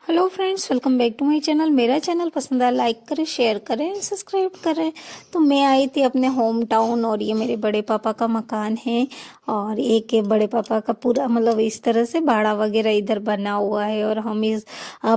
Hello friends, welcome back to my channel. मेरा channel पसंद आया लाइक करें, शेयर करें, सब्सक्राइब करें। तो मैं आई थी अपने होम टाउन और ये मेरे बड़े पापा का मकान है और एक है बड़े पापा का पूरा मतलब इस तरह से बाड़ा वगैरह इधर बना हुआ है और हम इस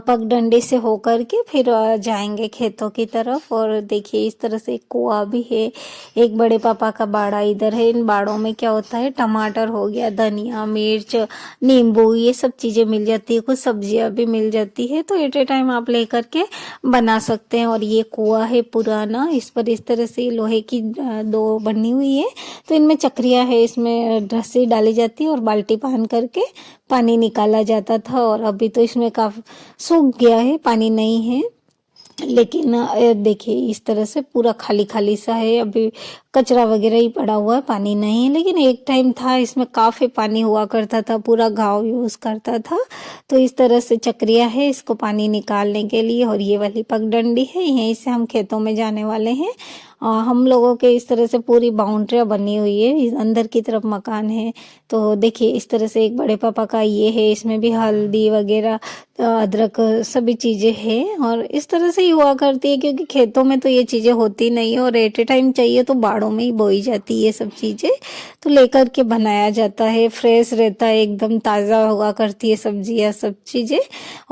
पगडंडी से होकर के फिर जाएंगे खेतों की तरफ। और देखिए इस तरह से एक कुआं भी है। एक बड़े पापा का बाड़ा इधर है। इन बाड़ों में क्या होता है, टमाटर हो गया, धनिया, मिर्च, नींबू, ये सब चीजें मिल जाती है, कुछ सब्जियां भी मिल जाती है। तो एट ए टाइम आप लेकर के बना सकते हैं। और ये कुआं है पुराना, इस पर इस तरह से लोहे की दो बनी हुई है। तो इनमें चक्रियां है, इसमें रस्सी डाली जाती है और बाल्टी बांध करके पानी निकाला जाता था। और अभी तो इसमें काफी सूख गया है, पानी नहीं है। लेकिन देखिए इस तरह से पूरा खाली खाली सा है, अभी कचरा वगैरह ही पड़ा हुआ है, पानी नहीं है। लेकिन एक टाइम था इसमें काफी पानी हुआ करता था, पूरा गांव यूज करता था। तो इस तरह से चक्रिया है इसको पानी निकालने के लिए। और ये वाली पगडंडी है, यहीं से हम खेतों में जाने वाले हैं। हम लोगों के इस तरह से पूरी बाउंड्रियां बनी हुई है, अंदर की तरफ मकान है। तो देखिए इस तरह से एक बड़े पापा का ये है, इसमें भी हल्दी वगैरह, अदरक, सभी चीजें हैं। और इस तरह से ही हुआ करती है क्योंकि खेतों में तो ये चीजें होती नहीं है और एट ए टाइम चाहिए तो बाड़ों में ही बोई जाती है ये सब चीजें। तो लेकर के बनाया जाता है, फ्रेश रहता है, एकदम ताजा हुआ करती है सब्जियां, सब चीजें।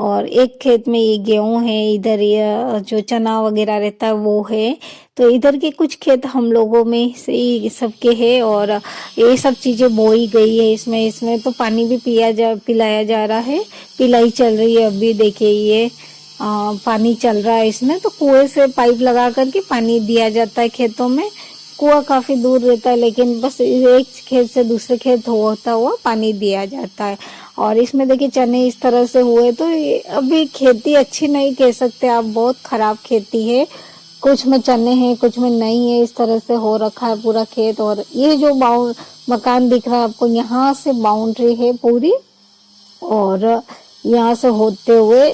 और एक खेत में ये गेहूं है, इधर ये जो चना वगैरह रहता है वो है। तो इधर के कुछ खेत हम लोगों में से ही सबके है और ये सब चीजें बोई गई है। इसमें इसमें तो पानी भी पिलाया जा रहा है, पिलाई चल रही है। अभी देखिए ये पानी चल रहा है इसमें। तो कुएं से पाइप लगा करके पानी दिया जाता है खेतों में। कुआं काफी दूर रहता है लेकिन बस एक खेत से दूसरे खेत होता हुआ पानी दिया जाता है। और इसमें देखिए चने इस तरह से हुए। तो अभी खेती अच्छी नहीं कह सकते आप, बहुत खराब खेती है। कुछ में चने हैं, कुछ में नहीं है, इस तरह से हो रखा है पूरा खेत। और ये जो मकान दिख रहा है आपको, यहाँ से बाउंड्री है पूरी और यहाँ से होते हुए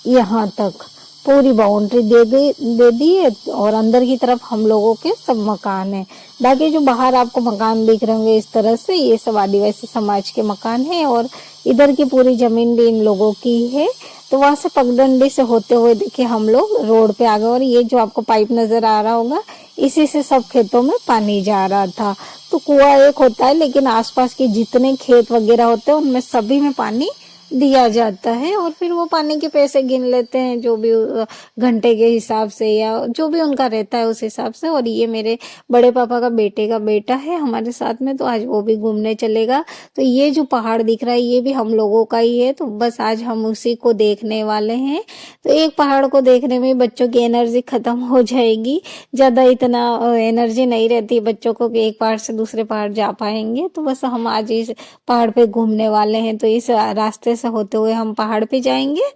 यहाँ तक पूरी बाउंड्री दे दी है। और अंदर की तरफ हम लोगों के सब मकान है। बाकी जो बाहर आपको मकान दिख रहे होंगे इस तरह से, ये सब आदिवासी समाज के मकान है। और इधर की पूरी जमीन भी इन लोगों की है। तो वहां से पगडंडी से होते हुए देखिए हम लोग रोड पे आ गए। और ये जो आपको पाइप नजर आ रहा होगा, इसी से सब खेतों में पानी जा रहा था। तो कुआं एक होता है लेकिन आसपास के जितने खेत वगैरह होते हैं उनमें सभी में पानी दिया जाता है। और फिर वो पानी के पैसे गिन लेते हैं, जो भी घंटे के हिसाब से या जो भी उनका रहता है उस हिसाब से। और ये मेरे बड़े पापा का बेटे का बेटा है हमारे साथ में, तो आज वो भी घूमने चलेगा। तो ये जो पहाड़ दिख रहा है ये भी हम लोगों का ही है। तो बस आज हम उसी को देखने वाले हैं। तो एक पहाड़ को देखने में बच्चों की एनर्जी खत्म हो जाएगी, ज्यादा इतना एनर्जी नहीं रहती बच्चों को कि एक पहाड़ से दूसरे पहाड़ जा पाएंगे। तो बस हम आज इस पहाड़ पे घूमने वाले हैं। तो इस रास्ते से होते हुए हम पहाड़ पे जाएंगे।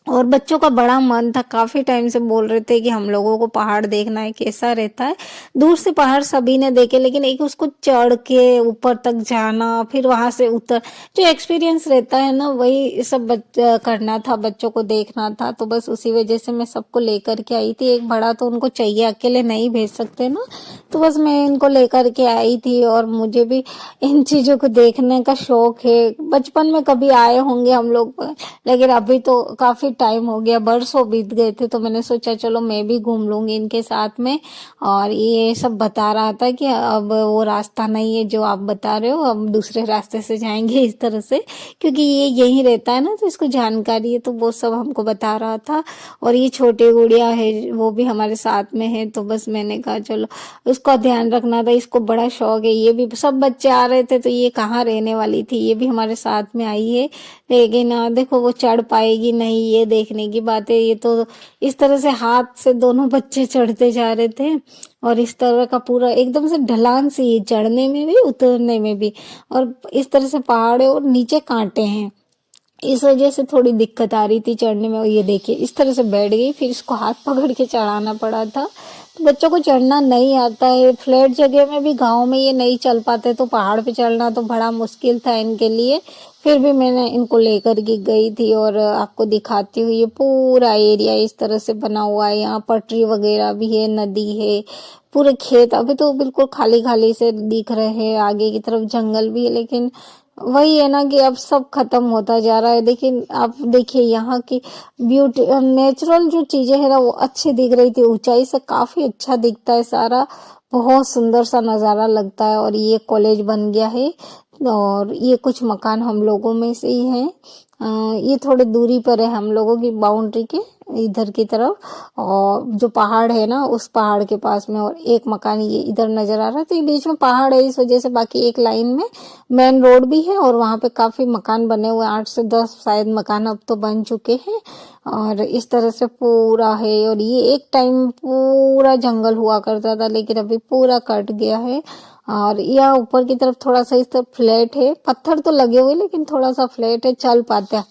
और बच्चों का बड़ा मन था, काफी टाइम से बोल रहे थे कि हम लोगों को पहाड़ देखना है, कैसा रहता है। दूर से पहाड़ सभी ने देखे लेकिन एक उसको चढ़ के ऊपर तक जाना, फिर वहां से उतर, जो एक्सपीरियंस रहता है ना, वही सब करना था, बच्चों को देखना था। तो बस उसी वजह से मैं सबको लेकर के आई थी। एक बड़ा तो उनको चाहिए, अकेले नहीं भेज सकते ना। तो बस मैं इनको लेकर के आई थी। और मुझे भी इन चीजों को देखने का शौक है। बचपन में कभी आए होंगे हम लोग, लेकिन अभी तो काफी टाइम हो गया, बरसों बीत गए थे। तो मैंने सोचा चलो मैं भी घूम लूंगी इनके साथ में। और ये सब बता रहा था कि अब वो रास्ता नहीं है जो आप बता रहे हो, अब दूसरे रास्ते से जाएंगे इस तरह से, क्योंकि ये यहीं रहता है ना तो इसको जानकारी है। तो वो सब हमको बता रहा था। और ये छोटे गुड़िया है वो भी हमारे साथ में है। तो बस मैंने कहा चलो उसका ध्यान रखना था, इसको बड़ा शौक है। ये भी सब बच्चे आ रहे थे तो ये कहाँ रहने वाली थी, ये भी हमारे साथ में आई है। लेकिन देखो वो चढ़ पाएगी नहीं, ये देखने की बात है। ये तो इस तरह से हाथ से दोनों बच्चे चढ़ते जा रहे थे। और इस तरह का पूरा एकदम से ढलान सी है, चढ़ने में भी उतरने में भी। और इस तरह से पहाड़ है और नीचे कांटे हैं, इस वजह से थोड़ी दिक्कत आ रही थी चढ़ने में। और ये देखिए इस तरह से बैठ गई, फिर इसको हाथ पकड़ के चढ़ाना पड़ा था। तो बच्चों को चढ़ना नहीं आता है, फ्लैट जगह में भी गांव में ये नहीं चल पाते, तो पहाड़ पे चढ़ना तो बड़ा मुश्किल था इनके लिए। फिर भी मैंने इनको लेकर के गई थी और आपको दिखाती हुई ये पूरा एरिया इस तरह से बना हुआ है। यहाँ पटरी वगैरह भी है, नदी है, पूरे खेत अभी तो बिल्कुल खाली खाली से दिख रहे हैं। आगे की तरफ जंगल भी है लेकिन वही है ना कि अब सब खत्म होता जा रहा है। लेकिन आप देखिए यहाँ की ब्यूटी, नेचुरल जो चीजें है ना वो अच्छी दिख रही थी, ऊंचाई से काफी अच्छा दिखता है सारा, बहुत सुंदर सा नजारा लगता है। और ये कॉलेज बन गया है और ये कुछ मकान हम लोगों में से ही है। ये थोड़े दूरी पर है हम लोगों की बाउंड्री के इधर की तरफ, और जो पहाड़ है ना उस पहाड़ के पास में, और एक मकान ये इधर नजर आ रहा है। तो ये बीच में पहाड़ है इस वजह से, बाकी एक लाइन में मेन रोड भी है और वहां पे काफी मकान बने हुए हैं, 8 से 10 शायद मकान अब तो बन चुके हैं। और इस तरह से पूरा है। और ये एक टाइम पूरा जंगल हुआ करता था, लेकिन अभी पूरा कट गया है। और यह ऊपर की तरफ थोड़ा सा इस तरफ फ्लैट है, पत्थर तो लगे हुए लेकिन थोड़ा सा फ्लैट है, चल पाते हैं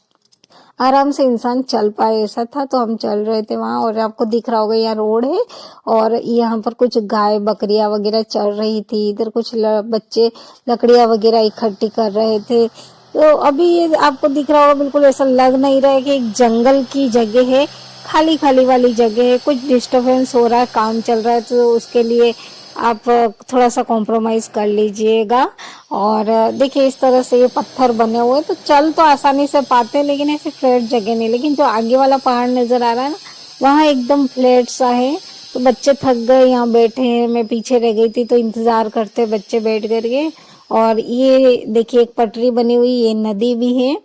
आराम से, इंसान चल पाए ऐसा था। तो हम चल रहे थे वहां, और आपको दिख रहा होगा यहाँ रोड है और यहाँ पर कुछ गाय बकरियां वगैरह चल रही थी। इधर कुछ बच्चे लकड़ियां वगैरह इकट्ठी कर रहे थे। तो अभी ये आपको दिख रहा होगा, बिल्कुल ऐसा लग नहीं रहा है कि एक जंगल की जगह है, खाली खाली वाली जगह है। कुछ डिस्टरबेंस हो रहा है, काम चल रहा है, तो उसके लिए आप थोड़ा सा कॉम्प्रोमाइज कर लीजिएगा। और देखिए इस तरह से ये पत्थर बने हुए, तो चल तो आसानी से पाते हैं, लेकिन ऐसे फ्लैट जगह नहीं। लेकिन जो आगे वाला पहाड़ नजर आ रहा है ना, वहाँ एकदम फ्लैट सा है। तो बच्चे थक गए, यहाँ बैठे हैं, मैं पीछे रह गई थी तो इंतजार करते बच्चे बैठ करके। और ये देखिए एक पटरी बनी हुई, ये नदी भी है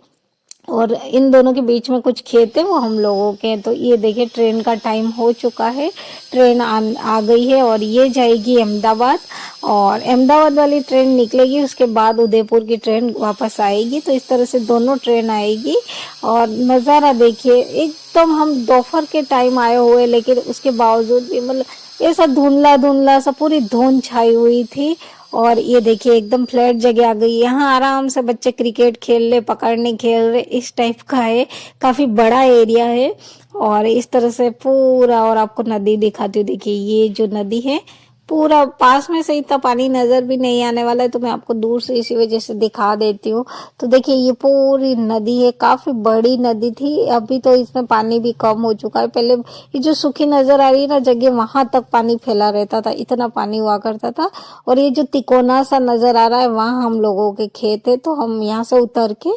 और इन दोनों के बीच में कुछ खेत है वो हम लोगों के। तो ये देखिए ट्रेन का टाइम हो चुका है, ट्रेन आ गई है और ये जाएगी अहमदाबाद। और अहमदाबाद वाली ट्रेन निकलेगी, उसके बाद उदयपुर की ट्रेन वापस आएगी। तो इस तरह से दोनों ट्रेन आएगी। और नज़ारा देखिए, एकदम हम दोपहर के टाइम आए हुए, लेकिन उसके बावजूद भी मतलब ऐसा धुंधला धुंधला सा, पूरी धुंध छाई हुई थी। और ये देखिए एकदम फ्लैट जगह आ गई, यहाँ आराम से बच्चे क्रिकेट खेल ले, पकड़ने खेल रहे, इस टाइप का है। काफी बड़ा एरिया है और इस तरह से पूरा। और आपको नदी दिखाती हूँ, देखिए ये जो नदी है पूरा पास में से, इतना पानी नजर भी नहीं आने वाला है, तो मैं आपको दूर से इसी वजह से दिखा देती हूँ। तो देखिए ये पूरी नदी है, काफी बड़ी नदी थी, अभी तो इसमें पानी भी कम हो चुका है। पहले ये जो सूखी नजर आ रही है ना जगह, वहां तक पानी फैला रहता था, इतना पानी हुआ करता था। और ये जो तिकोना सा नजर आ रहा है, वहां हम लोगों के खेत है, तो हम यहाँ से उतर के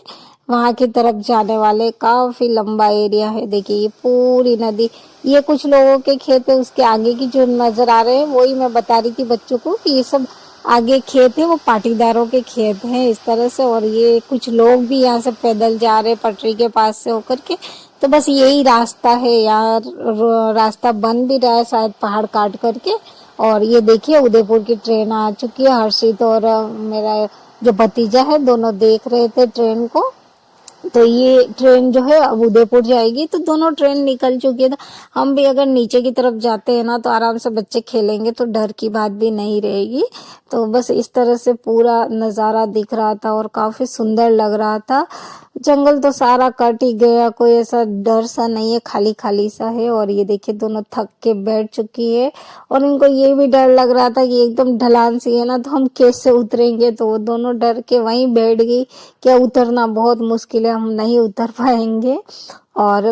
वहां की तरफ जाने वाले। काफी लंबा एरिया है, देखिए ये पूरी नदी, ये कुछ लोगों के खेत है। उसके आगे की जो नजर आ रहे हैं वही मैं बता रही थी बच्चों को कि ये सब आगे खेत है वो पाटीदारों के खेत हैं इस तरह से। और ये कुछ लोग भी यहाँ से पैदल जा रहे हैं पटरी के पास से होकर के। तो बस यही रास्ता है यार, रास्ता बन भी रहा है शायद पहाड़ काट करके। और ये देखिए उदयपुर की ट्रेन आ चुकी है, हर्षित और मेरा जो भतीजा है दोनों देख रहे थे ट्रेन को। तो ये ट्रेन जो है अब उदयपुर जाएगी, तो दोनों ट्रेन निकल चुकी है। तो हम भी अगर नीचे की तरफ जाते हैं ना, तो आराम से बच्चे खेलेंगे, तो डर की बात भी नहीं रहेगी। तो बस इस तरह से पूरा नज़ारा दिख रहा था और काफी सुंदर लग रहा था। जंगल तो सारा कट ही गया, कोई ऐसा डर सा नहीं है, खाली खाली सा है। और ये देखिए दोनों थक के बैठ चुकी है, और इनको ये भी डर लग रहा था कि एकदम ढलान सी है ना, तो हम कैसे उतरेंगे। तो वो दोनों डर के वहीं बैठ गई, क्या उतरना बहुत मुश्किल है, हम नहीं उतर पाएंगे। और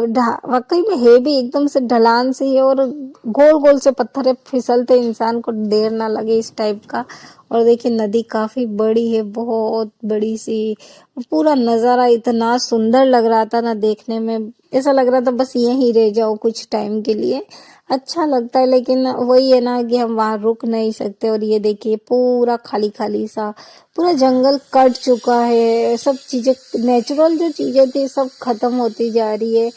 वाकई में है भी एकदम से ढलान सी है, और गोल गोल से पत्थर है, फिसलते इंसान को देर ना लगे इस टाइप का। और देखिए नदी काफी बड़ी है, बहुत बड़ी सी। पूरा नजारा इतना सुंदर लग रहा था ना देखने में, ऐसा लग रहा था बस यहीं रह जाओ कुछ टाइम के लिए, अच्छा लगता है। लेकिन वही है ना कि हम वहां रुक नहीं सकते। और ये देखिए पूरा खाली खाली सा, पूरा जंगल कट चुका है, सब चीजें नेचुरल जो चीजें थी सब खत्म होती जा रही है।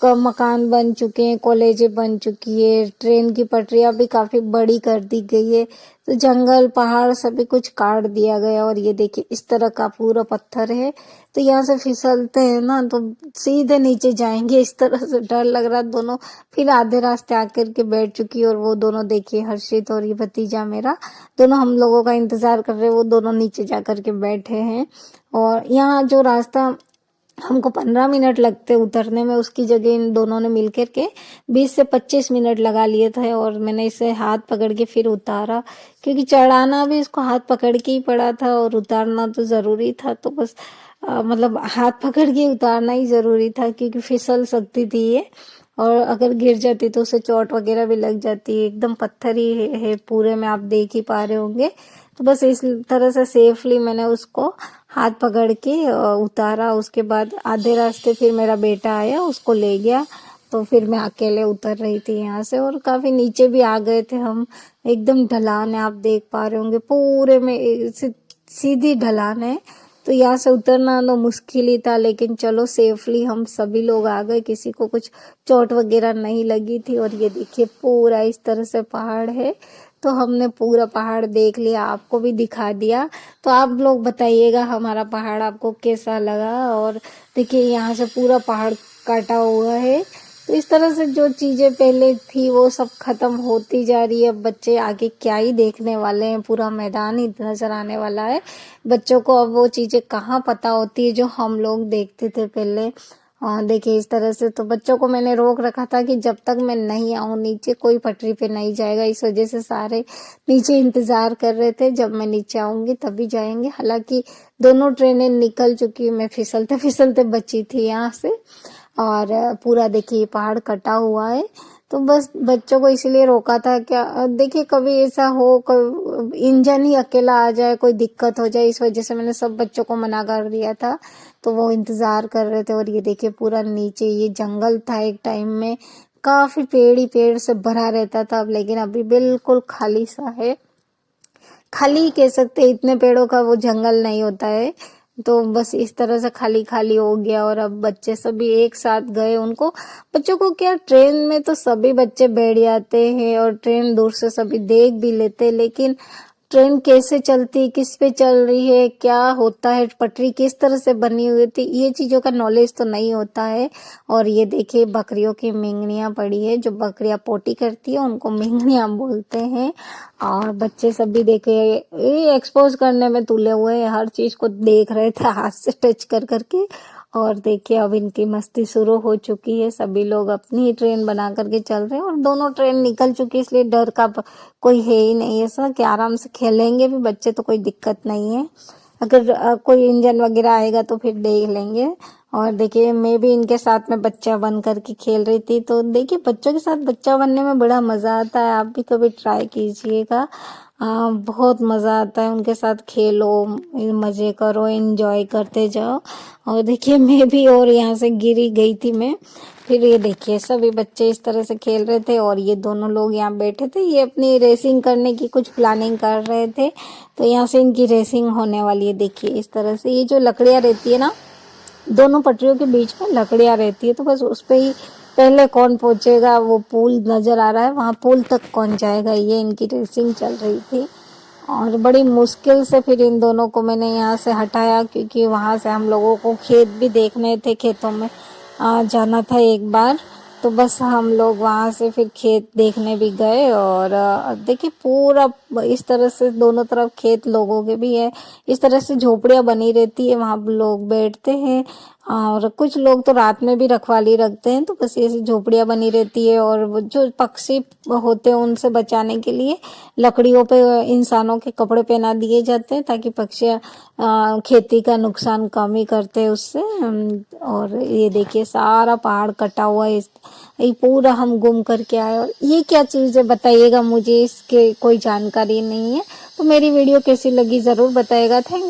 मकान बन चुके हैं, कॉलेजें बन चुकी है, ट्रेन की पटरियां भी काफी बड़ी कर दी गई है। तो जंगल पहाड़ सभी कुछ काट दिया गया। और ये देखिए इस तरह का पूरा पत्थर है, तो यहाँ से फिसलते हैं ना तो सीधे नीचे जाएंगे, इस तरह से डर लग रहा। दोनों फिर आधे रास्ते आकर के बैठ चुकी, और वो दोनों देखिए हर्षित और ये भतीजा मेरा, दोनों हम लोगों का इंतजार कर रहे हैं, वो दोनों नीचे जा करके बैठे हैं। और यहाँ जो रास्ता हमको 15 मिनट लगते उतरने में, उसकी जगह इन दोनों ने मिलकर के 20 से 25 मिनट लगा लिए थे। और मैंने इसे हाथ पकड़ के फिर उतारा, क्योंकि चढ़ाना भी इसको हाथ पकड़ के ही पड़ा था और उतारना तो जरूरी था। तो बस मतलब हाथ पकड़ के उतारना ही जरूरी था, क्योंकि फिसल सकती थी ये, और अगर गिर जाती तो उसे चोट वगैरह भी लग जाती। एकदम पत्थर ही है पूरे में, आप देख ही पा रहे होंगे। तो बस इस तरह से सेफली मैंने उसको हाथ पकड़ के उतारा। उसके बाद आधे रास्ते फिर मेरा बेटा आया, उसको ले गया। तो फिर मैं अकेले उतर रही थी यहाँ से, और काफ़ी नीचे भी आ गए थे हम। एकदम ढलान है, आप देख पा रहे होंगे, पूरे में सीधी ढलान है। तो यहाँ से उतरना तो मुश्किल ही था, लेकिन चलो सेफली हम सभी लोग आ गए, किसी को कुछ चोट वगैरह नहीं लगी थी। और ये देखिए पूरा इस तरह से पहाड़ है। तो हमने पूरा पहाड़ देख लिया, आपको भी दिखा दिया। तो आप लोग बताइएगा हमारा पहाड़ आपको कैसा लगा। और देखिए यहाँ से पूरा पहाड़ काटा हुआ है। तो इस तरह से जो चीज़ें पहले थी वो सब खत्म होती जा रही है। बच्चे आगे क्या ही देखने वाले हैं, पूरा मैदान ही नजर आने वाला है बच्चों को। अब वो चीज़ें कहाँ पता होती है जो हम लोग देखते थे पहले। देखिए इस तरह से तो बच्चों को मैंने रोक रखा था कि जब तक मैं नहीं आऊँ नीचे कोई पटरी पे नहीं जाएगा। इस वजह से सारे नीचे इंतजार कर रहे थे, जब मैं नीचे आऊंगी तभी जाएंगे। हालांकि दोनों ट्रेनें निकल चुकी, मैं फिसलते फिसलते बची थी यहाँ से। और पूरा देखिए पहाड़ कटा हुआ है। तो बस बच्चों को इसलिए रोका था, क्या देखिए कभी ऐसा हो इंजन ही अकेला आ जाए, कोई दिक्कत हो जाए, इस वजह से मैंने सब बच्चों को मना कर दिया था। तो वो इंतजार कर रहे थे। और ये देखिए पूरा नीचे ये जंगल था एक टाइम में, काफी पेड़ ही पेड़ से भरा रहता था, अब लेकिन अभी बिल्कुल खाली सा है। खाली ही कह सकते, इतने पेड़ों का वो जंगल नहीं होता है। तो बस इस तरह से खाली खाली हो गया। और अब बच्चे सभी एक साथ गए। उनको बच्चों को क्या, ट्रेन में तो सभी बच्चे बैठ जाते हैं और ट्रेन दूर से सभी देख भी लेते हैं, लेकिन ट्रेन कैसे चलती, किस पे चल रही है, क्या होता है, पटरी किस तरह से बनी हुई थी, ये चीजों का नॉलेज तो नहीं होता है। और ये देखिए बकरियों की मिंगनियां पड़ी है, जो बकरियां पोटी करती है उनको मिंगनियां बोलते हैं। और बच्चे सब भी देखे ये एक्सपोज करने में तुले हुए हैं, हर चीज को देख रहे थे हाथ से टच कर करके। और देखिए अब इनकी मस्ती शुरू हो चुकी है, सभी लोग अपनी ही ट्रेन बना करके चल रहे हैं। और दोनों ट्रेन निकल चुकी है, इसलिए डर का कोई है ही नहीं ऐसा, कि आराम से खेलेंगे भी बच्चे, तो कोई दिक्कत नहीं है। अगर कोई इंजन वगैरह आएगा तो फिर देख लेंगे। और देखिए मैं भी इनके साथ में बच्चा बन करके खेल रही थी। तो देखिए बच्चों के साथ बच्चा बनने में बड़ा मजा आता है, आप भी कभी ट्राई कीजिएगा। बहुत मजा आता है, उनके साथ खेलो, मजे करो, एंजॉय करते जाओ। और देखिए मैं भी, और यहाँ से गिरी गई थी मैं। फिर ये देखिए सभी बच्चे इस तरह से खेल रहे थे, और ये दोनों लोग यहाँ बैठे थे, ये अपनी रेसिंग करने की कुछ प्लानिंग कर रहे थे। तो यहाँ से इनकी रेसिंग होने वाली है। देखिए इस तरह से ये जो लकड़ियाँ रहती है ना, दोनों पटरियों के बीच में लकड़ियाँ रहती है, तो बस उस पे ही पहले कौन पहुंचेगा, वो पुल नजर आ रहा है वहां, पुल तक कौन जाएगा, ये इनकी रेसिंग चल रही थी। और बड़ी मुश्किल से फिर इन दोनों को मैंने यहाँ से हटाया, क्योंकि वहां से हम लोगों को खेत भी देखने थे, खेतों में जाना था एक बार। तो बस हम लोग वहां से फिर खेत देखने भी गए। और देखिए पूरा इस तरह से दोनों तरफ खेत लोगों के भी है, इस तरह से झोपड़ियां बनी रहती है, वहां लोग बैठते हैं। और कुछ लोग तो रात में भी रखवाली रखते हैं। तो बस ऐसी झोपड़ियां बनी रहती है। और वो जो पक्षी होते हैं उनसे बचाने के लिए लकड़ियों पे इंसानों के कपड़े पहना दिए जाते हैं, ताकि पक्षी खेती का नुकसान कम ही करते हैं उससे। और ये देखिए सारा पहाड़ कटा हुआ है, ये पूरा हम घूम करके आए। और ये क्या चीज़ है बताइएगा, मुझे इसके कोई जानकारी नहीं है। तो मेरी वीडियो कैसी लगी ज़रूर बताइएगा। थैंक